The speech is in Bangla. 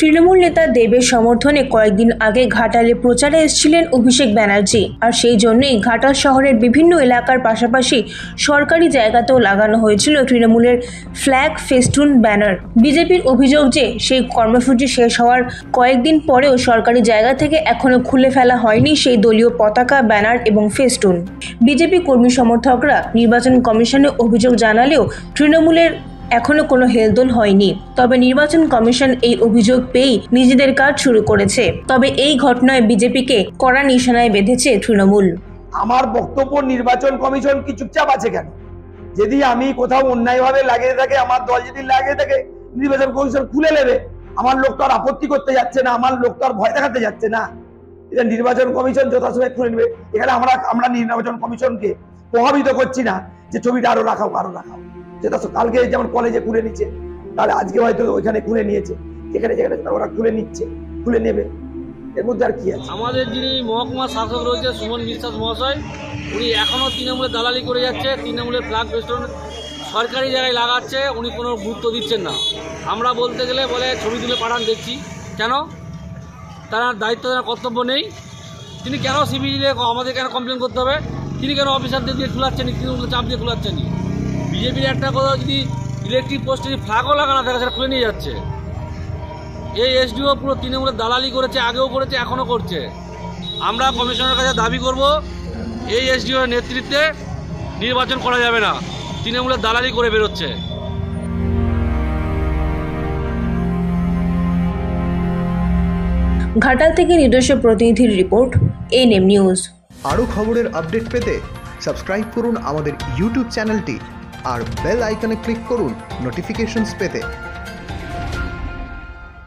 তৃণমূল নেতা দেবের সমর্থনে কয়েকদিন আগে ঘাটালে প্রচারে এসেছিলেন অভিষেক ব্যানার্জি, আর সেই জন্যই ঘাটাল শহরের বিভিন্ন এলাকার পাশাপাশি সরকারি জায়গাতেও লাগানো হয়েছিল তৃণমূলের ফ্ল্যাগ ফেস্টুন ব্যানার। বিজেপির অভিযোগ যে সেই কর্মসূচি শেষ হওয়ার কয়েকদিন পরেও সরকারি জায়গা থেকে এখনো খুলে ফেলা হয়নি সেই দলীয় পতাকা, ব্যানার এবং ফেস্টুন। বিজেপি কর্মী সমর্থকরা নির্বাচন কমিশনে অভিযোগ জানালেও তৃণমূলের এখনো কোনো হেলদোল হয়নি। তবে নির্বাচন কমিশন এই অভিযোগ পেয়েই নিজেদের কাজ শুরু করেছে। তবে এই ঘটনায় বিজেপিকে কড়া নিশানায় বেঁধেছে তৃণমূল। আমার বক্তব্য, নির্বাচন কমিশন কি চুপচাপ আছে কেন? যদি আমি কোথাও অন্যায়ভাবে লাগিয়ে থাকে, আমার দল যদি লাগিয়ে থাকে, নির্বাচন কমিশন খুলে নেবে। আমার লোক তো আর আপত্তি করতে যাচ্ছে না, আমার লোক তো আর ভয় দেখাতে যাচ্ছে না। এটা নির্বাচন কমিশন যথাসময়ে খুলে নেবে। এখানে আমরা নির্বাচন কমিশনকে প্রভাবিত করছি না যে ছবিটা আরো রাখাও, যেটা কালকে যেমন কলেজে খুলে নিচ্ছে, তাহলে আজকে হয়তো ওইখানে খুলে নিয়েছে, যেখানে ওরা খুলে নিচ্ছে, খুলে নেবে। এর মধ্যে আর কি আছে? আমাদের যিনি মহকুমা শাসক রয়েছে সুমন বিশ্বাস মহাশয়, উনি এখনো তৃণমূলের দালালি করে যাচ্ছে। তৃণমূলের ফ্ল্যাগ ফেস্টুন সরকারি জায়গায় লাগাচ্ছে, উনি কোনো গুরুত্ব দিচ্ছেন না। আমরা বলতে গেলে বলে ছবি তুলে পাঠান দেখছি। কেন? তার দায়িত্ব, তার কর্তব্য নেই? তিনি কেন সিভিলে আমাদের কেন কমপ্লেন করতে হবে? তিনি কেন অফিসারদের দিয়ে খোলাচ্ছেন, তৃণমূলের চাপ দিয়ে খোলাচ্ছেন? বিজেপির একটা কথা, যদি ইলেকট্রিক পোস্টে ফ্ল্যাগও লাগানো থাকে সেটা খুলে নিয়ে যাচ্ছে। এই এসডিও পুরো তৃণমূলের দালালি করেছে, আগেও করেছে, এখনও করছে। আমরা কমিশনের কাছে দাবি করব, এই এসডিওর নেতৃত্বে নির্বাচন করা যাবে না, তৃণমূলের দালালি করে বেরোচ্ছে। ঘাটাল থেকে নিজস্ব প্রতিনিধির রিপোর্ট, এএনএম নিউজ। আরও খবরের আপডেট পেতে সাবস্ক্রাইব করুন আমাদের ইউটিউব চ্যানেলটি আর বেল আইকনে ক্লিক করুন নোটিফিকেশনস পেতে।